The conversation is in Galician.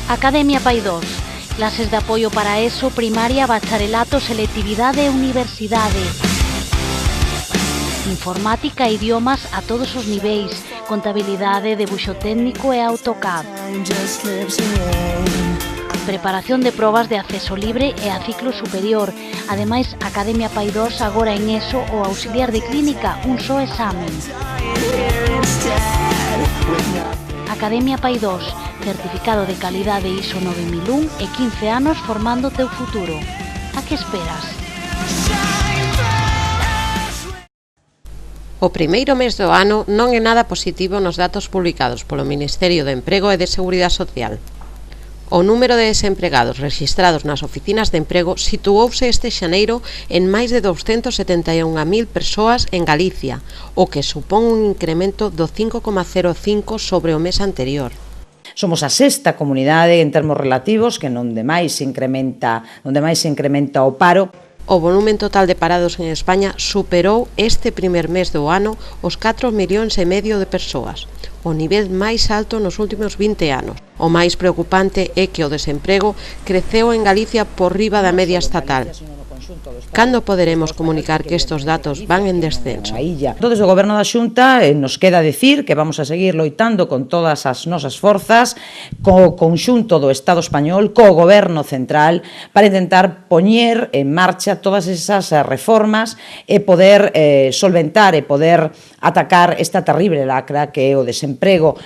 Academia Pai 2, clases de apoio para ESO, primaria, bacharelato, selectividade e universidade. Informática e idiomas a todos os niveis, contabilidade, debuxo técnico e AutoCAD. Preparación de probas de acceso libre e a ciclo superior. Ademais, Academia Pai 2 agora en ESO o auxiliar de clínica un só examen. Academia Pai 2, certificado de calidade ISO 9001 e 15 anos formando o teu futuro. A que esperas? O primeiro mes do ano non é nada positivo nos datos publicados polo Ministerio de Emprego e de Seguridade Social. O número de desempregados rexistrados nas oficinas de emprego situouse este xaneiro en máis de 271.000 persoas en Galicia, o que supón un incremento do 5,05 sobre o mes anterior. Somos a sexta comunidade en termos relativos que onde máis se incrementa o paro. O volumen total de parados en España superou este primer mes do ano os 4,5 millóns de persoas, o nivel máis alto nos últimos 20 anos. O máis preocupante é que o desemprego creceu en Galicia por riba da media estatal. Cando poderemos comunicar que estes datos van en descenso? Desde o Goberno da Xunta nos queda decir que vamos a seguir loitando con todas as nosas forzas, co conxunto do Estado español, co Goberno central, para intentar poñer en marcha todas esas reformas e poder solventar e poder atacar esta terrible lacra que é o desemprego.